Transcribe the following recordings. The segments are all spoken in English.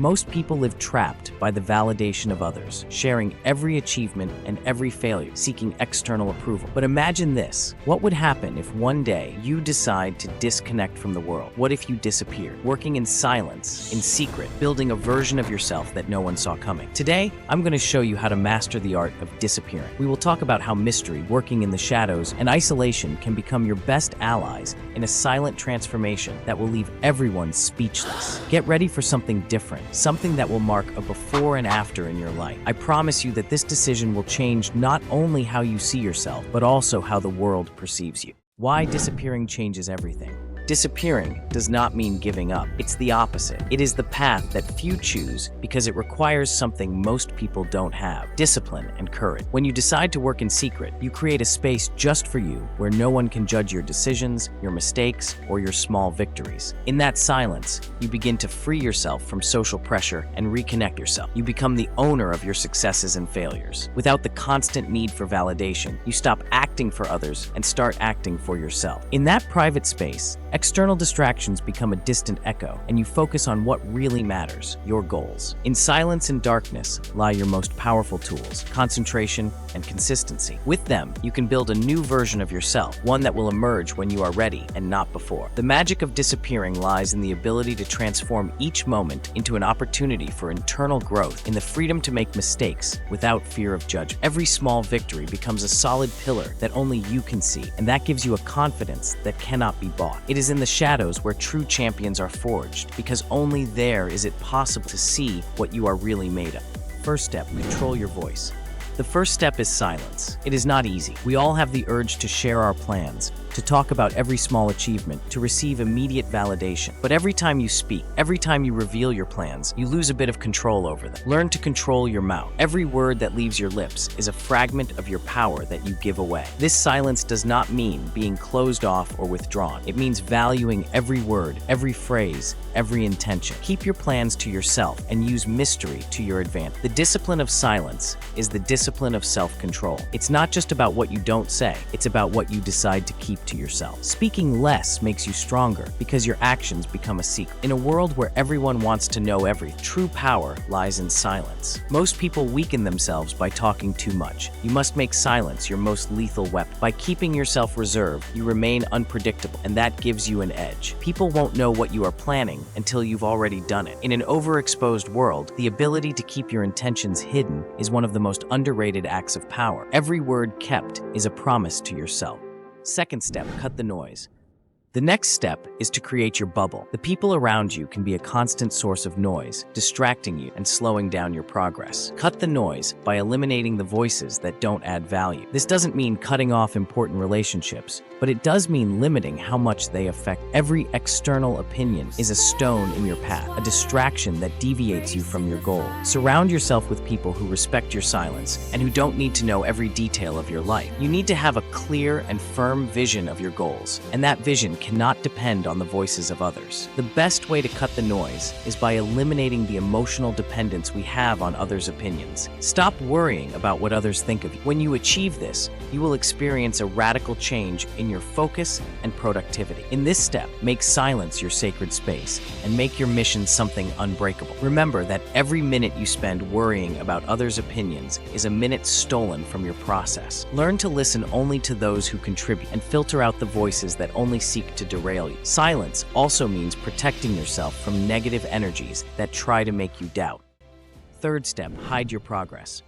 Most people live trapped by the validation of others, sharing every achievement and every failure, seeking external approval. But imagine this. What would happen if one day you decide to disconnect from the world? What if you disappeared, working in silence, in secret, building a version of yourself that no one saw coming? Today, I'm going to show you how to master the art of disappearing. We will talk about how mystery, working in the shadows, and isolation can become your best allies in a silent transformation that will leave everyone speechless. Get ready for something different, something that will mark a before and after in your life. I promise you that this decision will change not only how you see yourself, but also how the world perceives you. Why disappearing changes everything. Disappearing does not mean giving up. It's the opposite. It is the path that few choose because it requires something most people don't have: discipline and courage. When you decide to work in secret, you create a space just for you where no one can judge your decisions, your mistakes, or your small victories. In that silence, you begin to free yourself from social pressure and reconnect yourself. You become the owner of your successes and failures. Without the constant need for validation, you stop acting for others and start acting for yourself. In that private space, external distractions become a distant echo, and you focus on what really matters: your goals. In silence and darkness lie your most powerful tools: concentration and consistency. With them, you can build a new version of yourself, one that will emerge when you are ready and not before. The magic of disappearing lies in the ability to transform each moment into an opportunity for internal growth, in the freedom to make mistakes without fear of judgment. Every small victory becomes a solid pillar that only you can see, and that gives you a confidence that cannot be bought. It is in the shadows where true champions are forged, because only there is it possible to see what you are really made of. First step, control your voice. The first step is silence. It is not easy. We all have the urge to share our plans, to talk about every small achievement, to receive immediate validation. But every time you speak, every time you reveal your plans, you lose a bit of control over them. Learn to control your mouth. Every word that leaves your lips is a fragment of your power that you give away. This silence does not mean being closed off or withdrawn. It means valuing every word, every phrase, every intention. Keep your plans to yourself and use mystery to your advantage. The discipline of silence is the discipline of self-control. It's not just about what you don't say, it's about what you decide to keep to yourself. Speaking less makes you stronger because your actions become a secret. In a world where everyone wants to know everything, true power lies in silence. Most people weaken themselves by talking too much. You must make silence your most lethal weapon. By keeping yourself reserved, you remain unpredictable, and that gives you an edge. People won't know what you are planning until you've already done it. In an overexposed world, the ability to keep your intentions hidden is one of the most underrated acts of power. Every word kept is a promise to yourself. Second step, cut the noise. The next step is to create your bubble. The people around you can be a constant source of noise, distracting you and slowing down your progress. Cut the noise by eliminating the voices that don't add value. This doesn't mean cutting off important relationships, but it does mean limiting how much they affect. Every external opinion is a stone in your path, a distraction that deviates you from your goal. Surround yourself with people who respect your silence and who don't need to know every detail of your life. You need to have a clear and firm vision of your goals, and that vision cannot depend on the voices of others. The best way to cut the noise is by eliminating the emotional dependence we have on others' opinions. Stop worrying about what others think of you. When you achieve this, you will experience a radical change in your focus and productivity. In this step, make silence your sacred space and make your mission something unbreakable. Remember that every minute you spend worrying about others' opinions is a minute stolen from your process. Learn to listen only to those who contribute and filter out the voices that only seek to derail you. Silence also means protecting yourself from negative energies that try to make you doubt. Third step, hide your progress.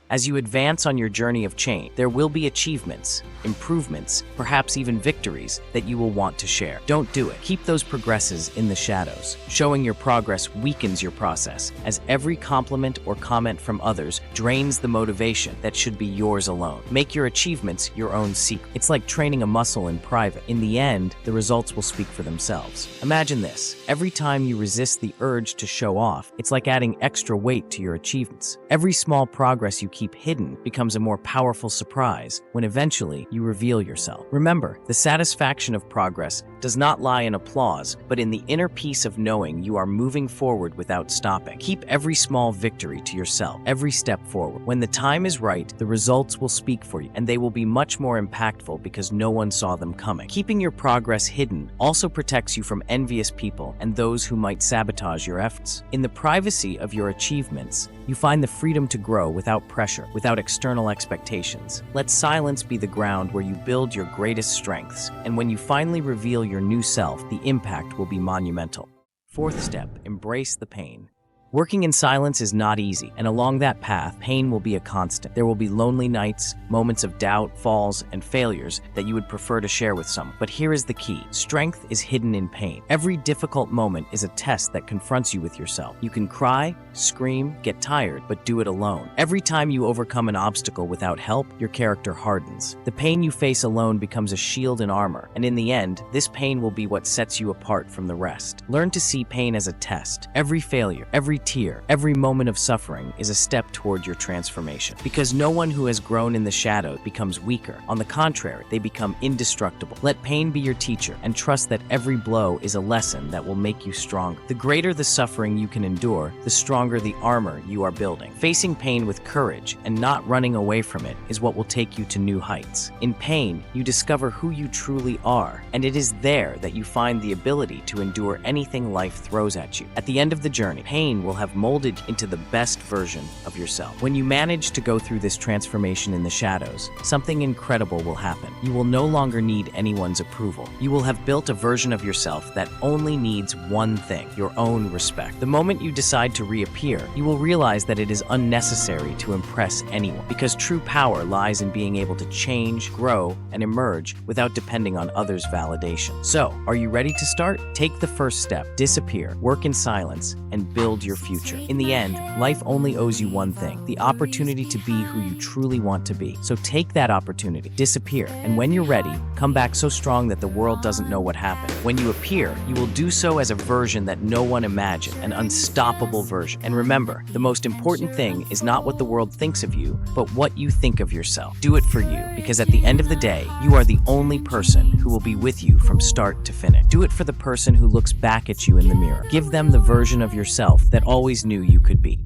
As you advance on your journey of change, there will be achievements, improvements, perhaps even victories that you will want to share. Don't do it. Keep those progresses in the shadows. Showing your progress weakens your process, as every compliment or comment from others drains the motivation that should be yours alone. Make your achievements your own secret. It's like training a muscle in private. In the end, the results will speak for themselves. Imagine this. Every time you resist the urge to show off, it's like adding extra weight to your achievements. Every small progress you keep hidden becomes a more powerful surprise when eventually you reveal yourself. Remember, the satisfaction of progress does not lie in applause, but in the inner peace of knowing you are moving forward without stopping. Keep every small victory to yourself, every step forward. When the time is right, the results will speak for you, and they will be much more impactful because no one saw them coming. Keeping your progress hidden also protects you from envious people and those who might sabotage your efforts. In the privacy of your achievements, you find the freedom to grow without pressure, without external expectations. Let silence be the ground where you build your greatest strengths, and when you finally reveal your new self, the impact will be monumental. Fourth step, embrace the pain. Working in silence is not easy, and along that path, pain will be a constant. There will be lonely nights, moments of doubt, falls, and failures that you would prefer to share with someone. But here is the key. Strength is hidden in pain. Every difficult moment is a test that confronts you with yourself. You can cry, scream, get tired, but do it alone. Every time you overcome an obstacle without help, your character hardens. The pain you face alone becomes a shield and armor, and in the end, this pain will be what sets you apart from the rest. Learn to see pain as a test. Every failure, every tear, every moment of suffering is a step toward your transformation. Because no one who has grown in the shadow becomes weaker. On the contrary, they become indestructible. Let pain be your teacher, and trust that every blow is a lesson that will make you stronger. The greater the suffering you can endure, the stronger the armor you are building. Facing pain with courage and not running away from it is what will take you to new heights. In pain, you discover who you truly are, and it is there that you find the ability to endure anything life throws at you. At the end of the journey, pain will have molded into the best version of yourself. When you manage to go through this transformation in the shadows, something incredible will happen. You will no longer need anyone's approval. You will have built a version of yourself that only needs one thing: your own respect. The moment you decide to reappear, you will realize that it is unnecessary to impress anyone, because true power lies in being able to change, grow, and emerge without depending on others' validation. So, are you ready to start? Take the first step, disappear, work in silence, and build your future. In the end, life only owes you one thing: the opportunity to be who you truly want to be. So take that opportunity, disappear, and when you're ready, come back so strong that the world doesn't know what happened. When you appear, you will do so as a version that no one imagined, an unstoppable version. And remember, the most important thing is not what the world thinks of you, but what you think of yourself. Do it for you, because at the end of the day, you are the only person who will be with you from start to finish. Do it for the person who looks back at you in the mirror. Give them the version of yourself that always knew you could be.